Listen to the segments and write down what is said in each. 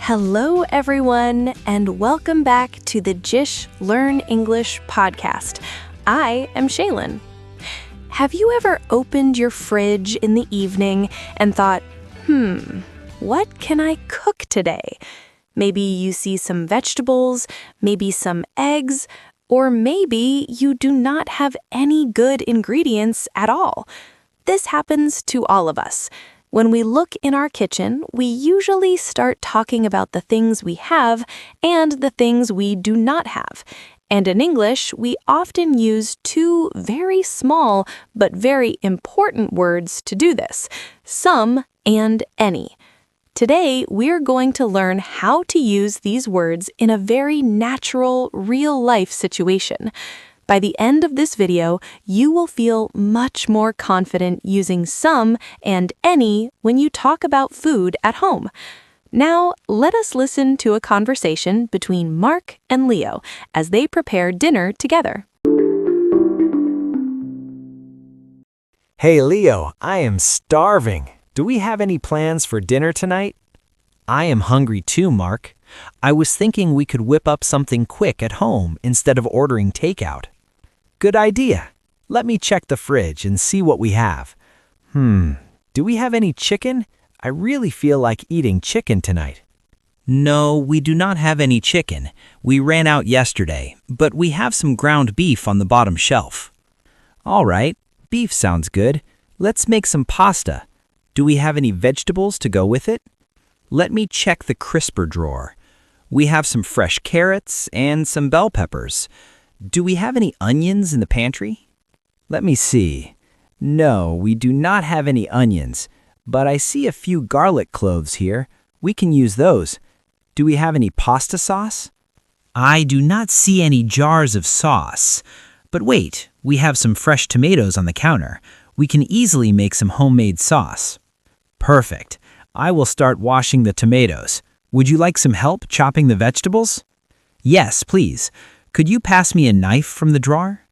Hello, everyone, and welcome back to the JISH Learn English Podcast. I am Shaylin. Have you ever opened your fridge in the evening and thought, what can I cook today? Maybe you see some vegetables, maybe some eggs, or maybe you do not have any good ingredients at all. This happens to all of us. When we look in our kitchen, we usually start talking about the things we have and the things we do not have. And in English, we often use two very small but very important words to do this: some and any. Today, we're going to learn how to use these words in a very natural, real-life situation. By the end of this video, you will feel much more confident using some and any when you talk about food at home. Now, let us listen to a conversation between Mark and Leo as they prepare dinner together. Hey Leo, I am starving. Do we have any plans for dinner tonight? I am hungry too, Mark. I was thinking we could whip up something quick at home instead of ordering takeout. Good idea. Let me check the fridge and see what we have. Do we have any chicken? I really feel like eating chicken tonight. No, we do not have any chicken. We ran out yesterday, but we have some ground beef on the bottom shelf. All right, beef sounds good. Let's make some pasta. Do we have any vegetables to go with it? Let me check the crisper drawer. We have some fresh carrots and some bell peppers. Do we have any onions in the pantry? Let me see. No, we do not have any onions, but I see a few garlic cloves here. We can use those. Do we have any pasta sauce? I do not see any jars of sauce. But wait, we have some fresh tomatoes on the counter. We can easily make some homemade sauce. Perfect. I will start washing the tomatoes. Would you like some help chopping the vegetables? Yes, please. Could you pass me a knife from the drawer?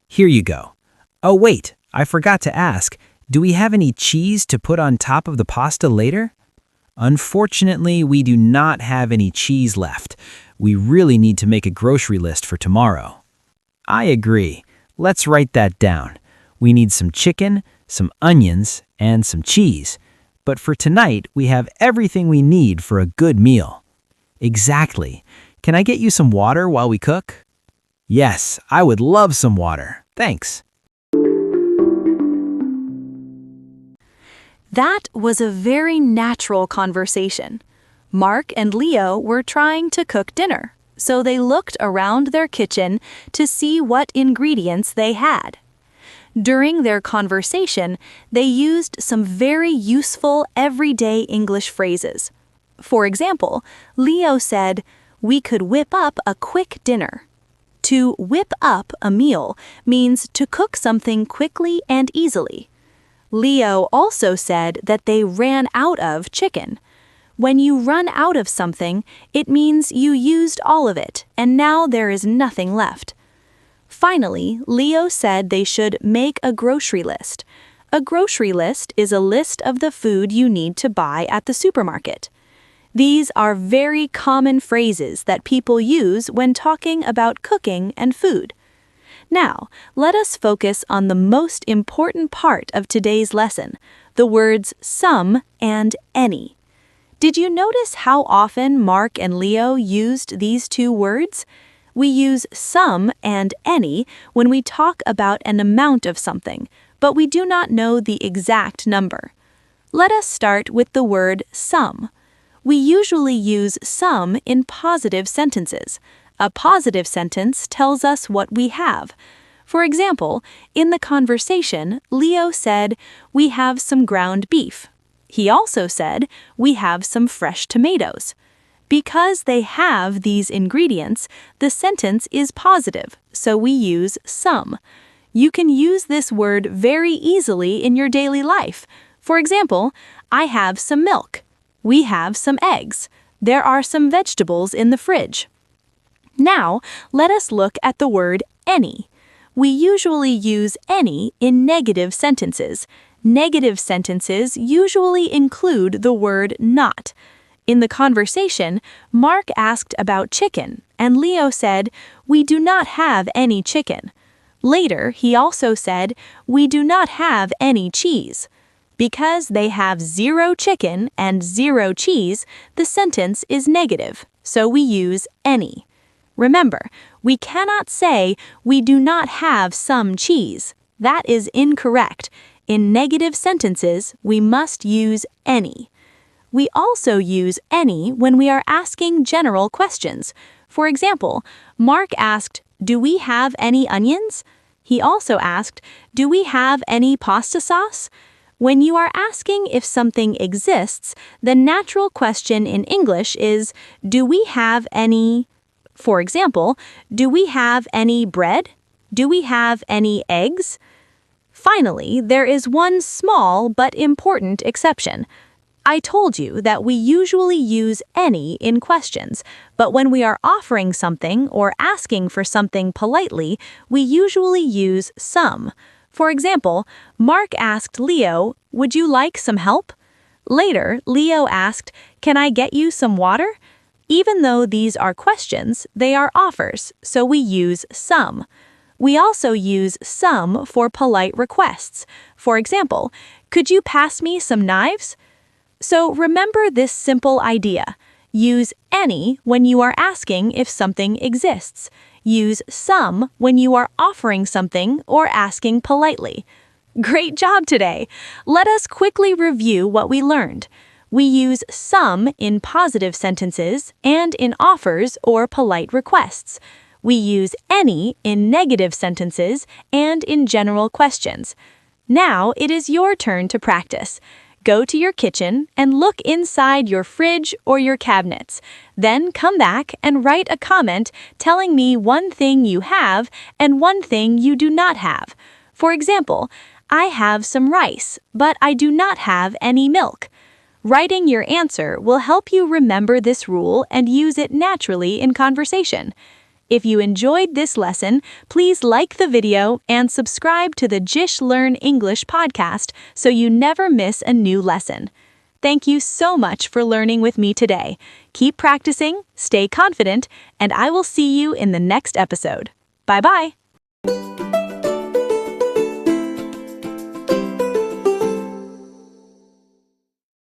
Here you go. Oh wait, I forgot to ask, do we have any cheese to put on top of the pasta later? Unfortunately, we do not have any cheese left. We really need to make a grocery list for tomorrow. I agree. Let's write that down. We need some chicken, some onions, and some cheese. But for tonight, we have everything we need for a good meal. Exactly. Can I get you some water while we cook? Yes, I would love some water. Thanks. That was a very natural conversation. Mark and Leo were trying to cook dinner, so they looked around their kitchen to see what ingredients they had. During their conversation, they used some very useful everyday English phrases. For example, Leo said, "We could whip up a quick dinner." To whip up a meal means to cook something quickly and easily. Leo also said that they ran out of chicken. When you run out of something, it means you used all of it and now there is nothing left. Finally, Leo said they should make a grocery list. A grocery list is a list of the food you need to buy at the supermarket. These are very common phrases that people use when talking about cooking and food. Now, let us focus on the most important part of today's lesson, the words some and any. Did you notice how often Mark and Leo used these two words? We use some and any when we talk about an amount of something, but we do not know the exact number. Let us start with the word some. We usually use some in positive sentences. A positive sentence tells us what we have. For example, in the conversation, Leo said, "We have some ground beef." He also said, "We have some fresh tomatoes." Because they have these ingredients, the sentence is positive, so we use some. You can use this word very easily in your daily life. For example, I have some milk. We have some eggs. There are some vegetables in the fridge. Now, let us look at the word any. We usually use any in negative sentences. Negative sentences usually include the word not. In the conversation, Mark asked about chicken, and Leo said, "We do not have any chicken." Later, he also said, "We do not have any cheese." Because they have 0 chicken and 0 cheese, the sentence is negative, so we use any. Remember, we cannot say, "We do not have some cheese." That is incorrect. In negative sentences, we must use any. We also use any when we are asking general questions. For example, Mark asked, "Do we have any onions?" He also asked, "Do we have any pasta sauce?" When you are asking if something exists, the natural question in English is, "Do we have any?" For example, "Do we have any bread?" "Do we have any eggs?" Finally, there is one small but important exception. I told you that we usually use any in questions, but when we are offering something or asking for something politely, we usually use some. For example, Mark asked Leo, "Would you like some help?" Later, Leo asked, "Can I get you some water?" Even though these are questions, they are offers, so we use some. We also use some for polite requests. For example, "Could you pass me some knives?" So remember this simple idea. Use any when you are asking if something exists. Use some when you are offering something or asking politely. Great job today! Let us quickly review what we learned. We use some in positive sentences and in offers or polite requests. We use any in negative sentences and in general questions. Now it is your turn to practice. Go to your kitchen and look inside your fridge or your cabinets. Then come back and write a comment telling me one thing you have and one thing you do not have. For example, "I have some rice, but I do not have any milk." Writing your answer will help you remember this rule and use it naturally in conversation. If you enjoyed this lesson, please like the video and subscribe to the JISH Learn English Podcast so you never miss a new lesson. Thank you so much for learning with me today. Keep practicing, stay confident, and I will see you in the next episode. Bye-bye.